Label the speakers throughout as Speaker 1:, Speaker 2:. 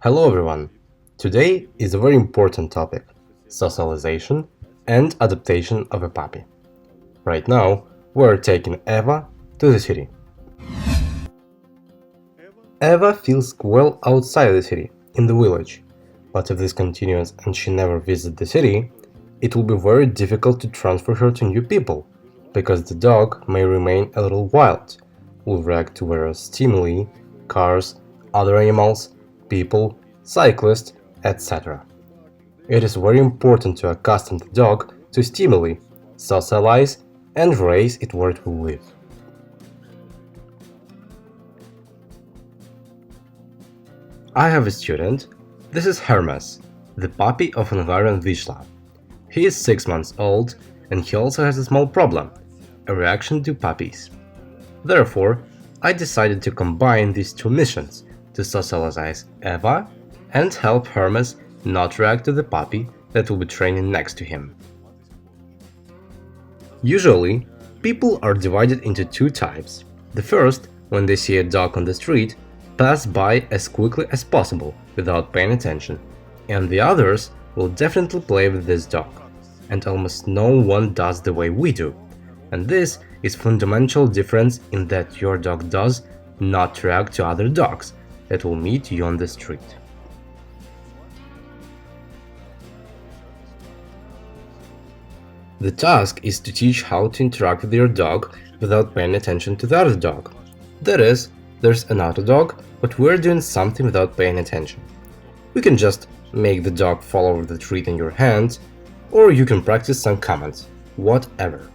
Speaker 1: Hello everyone! Today is a very important topic: socialization and adaptation of a puppy. Right now, we're taking Eva to the city. Eva feels well outside the city, in the village, but if this continues and she never visits the city, it will be very difficult to transfer her to new people, because the dog may remain a little wild, will react to various stimuli, cars, other animals, people, cyclists, etc. It is very important to accustom the dog to stimuli, socialize, and raise it where it will live. I have a student. This is Hermes, the puppy of Environ Vishla. He is 6 months old and he also has a small problem, a reaction to puppies. Therefore, I decided to combine these two missions to socialize Eva and help Hermes not react to the puppy that will be training next to him. Usually, people are divided into two types. The first, when they see a dog on the street, pass by as quickly as possible without paying attention, and the others will definitely play with this dog, and almost no one does the way we do. And this is fundamental difference in that your dog does not react to other dogs that will meet you on the street. The task is to teach how to interact with your dog without paying attention to the other dog. That is, there's another dog, but we're doing something without paying attention. We can just make the dog fall over the treat in your hand, or you can practice some commands, whatever.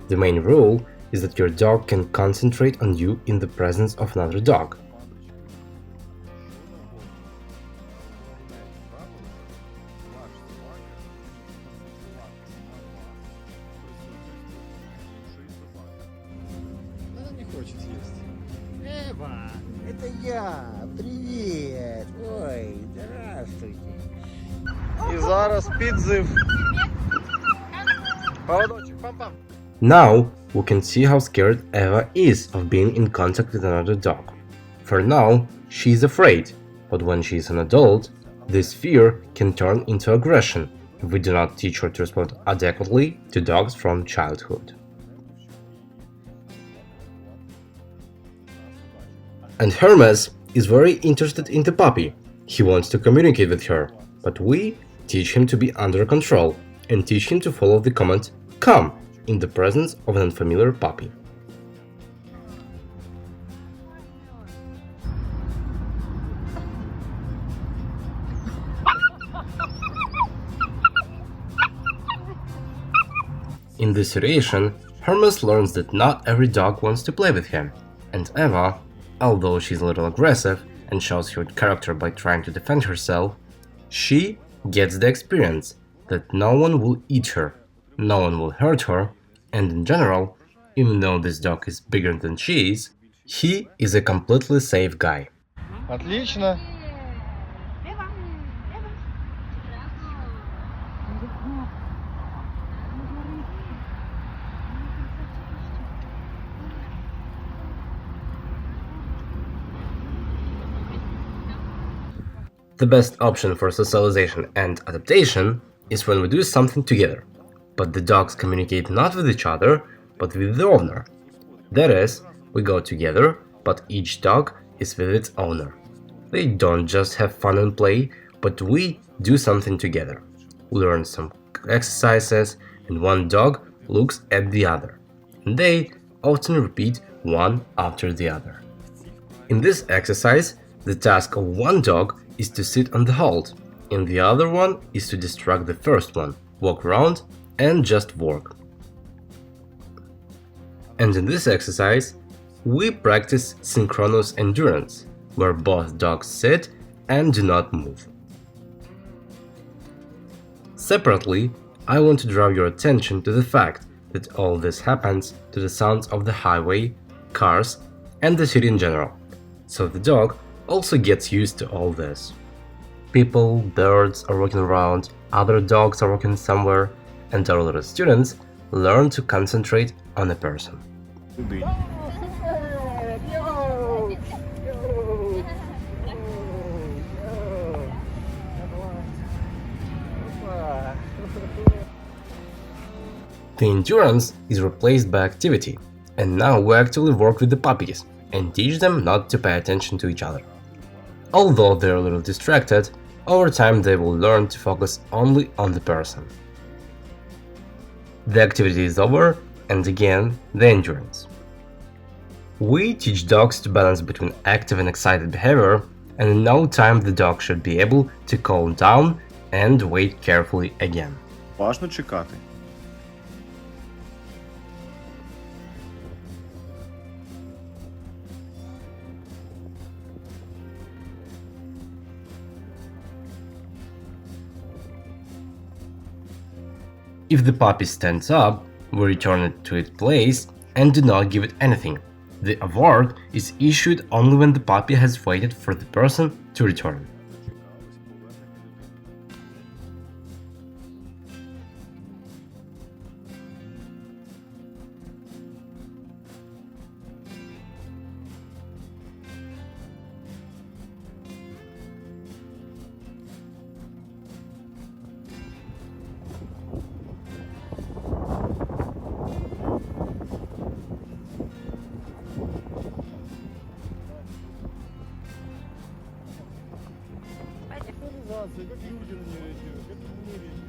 Speaker 1: The main rule is that your dog can concentrate on you in the presence of another dog.
Speaker 2: Она не хочет есть. Эва, это я. Привет. Ой, здравствуйте. І зараз підзив. Поводочек, пам-пам.
Speaker 1: Now, we can see how scared Eva is of being in contact with another dog. For now, she is afraid, but when she is an adult, this fear can turn into aggression if we do not teach her to respond adequately to dogs from childhood. And Hermes is very interested in the puppy. He wants to communicate with her, but we teach him to be under control and teach him to follow the command "come" in the presence of an unfamiliar puppy. In this situation, Hermes learns that not every dog wants to play with him, and Eva, although she's a little aggressive and shows her character by trying to defend herself, she gets the experience that no one will eat her, no one will hurt her, and in general, even though this dog is bigger than she is, he is a completely safe guy.
Speaker 2: Отлично.
Speaker 1: The best option for socialization and adaptation is when we do something together, but the dogs communicate not with each other, but with the owner. That is, we go together, but each dog is with its owner. They don't just have fun and play, but we do something together. We learn some exercises, and one dog looks at the other, and they often repeat one after the other. In this exercise, the task of one dog is to sit on the hold, and the other one is to distract the first one, walk around, and just work. And in this exercise, we practice synchronous endurance, where both dogs sit and do not move. Separately, I want to draw your attention to the fact that all this happens to the sounds of the highway, cars, and the city in general, so the dog also gets used to all this. People, birds are walking around, other dogs are walking somewhere, and our little students learn to concentrate on a person. The endurance is replaced by activity, and now we actually work with the puppies and teach them not to pay attention to each other. Although they're a little distracted, over time they will learn to focus only on the person. The activity is over, and again, the endurance. We teach dogs to balance between active and excited behavior, and in no time the dog should be able to calm down and wait carefully again.
Speaker 3: Важно чекати.
Speaker 1: If the puppy stands up, we return it to its place and do not give it anything. The award is issued only when the puppy has waited for the person to return.
Speaker 2: Социализация, как люди на нее реагируют, как мы реагируем.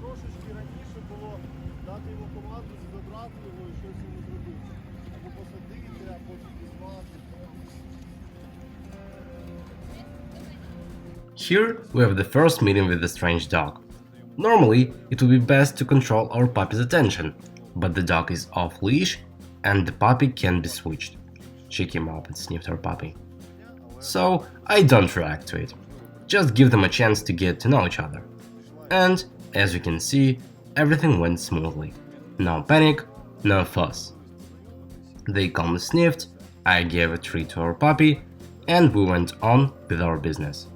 Speaker 2: Трошечки раніше було дати йому команду, забрати його і щось йому зробити. Або посадити, а потім пізнати.
Speaker 1: Here we have the first meeting with the strange dog. Normally, it would be best to control our puppy's attention, but the dog is off leash and the puppy can be switched. She came up and sniffed our puppy. So I don't react to it. Just give them a chance to get to know each other. And as you can see, everything went smoothly. No panic, no fuss. They calmly sniffed, I gave a treat to our puppy, and we went on with our business.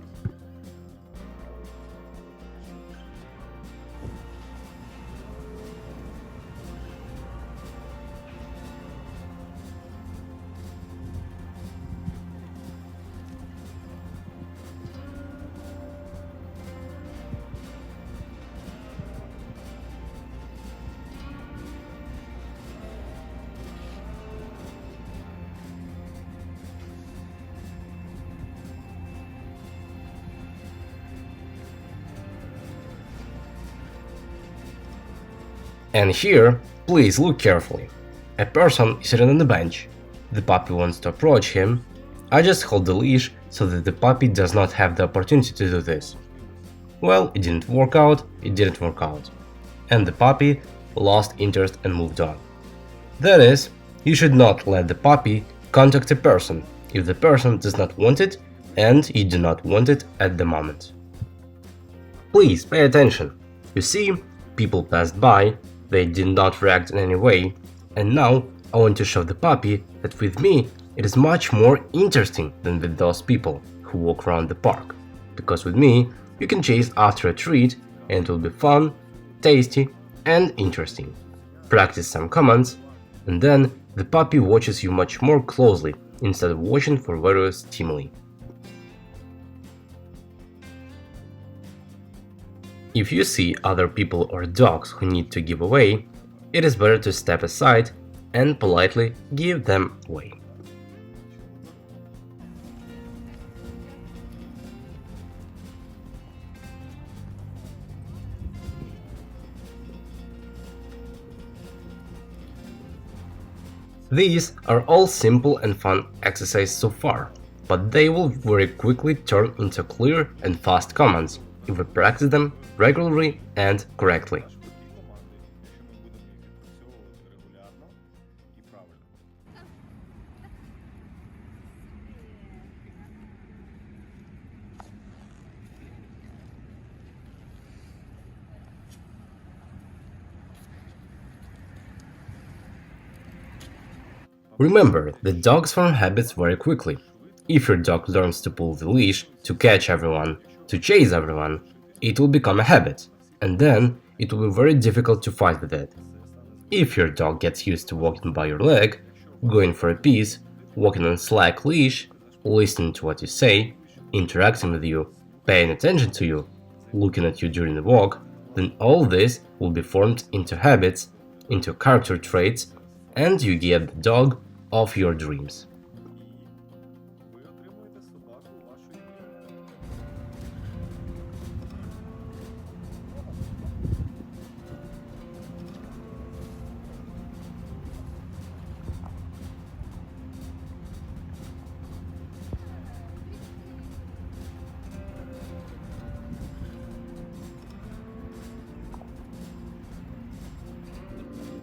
Speaker 1: And here, please look carefully. A person is sitting on the bench. The puppy wants to approach him. I just hold the leash so that the puppy does not have the opportunity to do this. Well, it didn't work out, and the puppy lost interest and moved on. That is, you should not let the puppy contact a person if the person does not want it and you do not want it at the moment. Please pay attention. You see, people passed by, they did not react in any way, and now I want to show the puppy that with me it is much more interesting than with those people who walk around the park, because with me you can chase after a treat and it will be fun, tasty and interesting. Practice some commands, and then the puppy watches you much more closely instead of watching for various stimuli. If you see other people or dogs who need to give away, it is better to step aside and politely give them away. These are all simple and fun exercises so far, but they will very quickly turn into clear and fast commands if we practice them regularly and correctly. Remember that dogs form habits very quickly. If your dog learns to pull the leash, to catch everyone, to chase everyone, it will become a habit, and then it will be very difficult to fight with it. If your dog gets used to walking by your leg, going for a piece, walking on a slack leash, listening to what you say, interacting with you, paying attention to you, looking at you during the walk, then all this will be formed into habits, into character traits, and you get the dog of your dreams.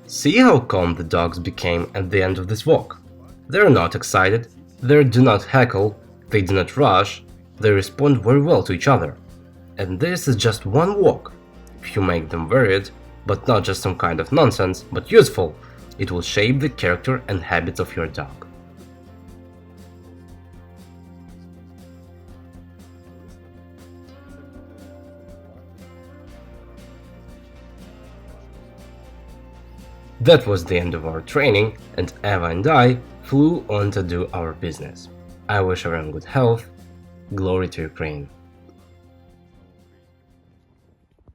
Speaker 1: See how calm the dogs became at the end of this walk. They are not excited, they do not heckle, they do not rush, they respond very well to each other. And this is just one walk. If you make them varied, but not just some kind of nonsense, but useful, it will shape the character and habits of your dog. That was the end of our training, and Eva and I flew on to do our business. I wish everyone good health. Glory to Ukraine.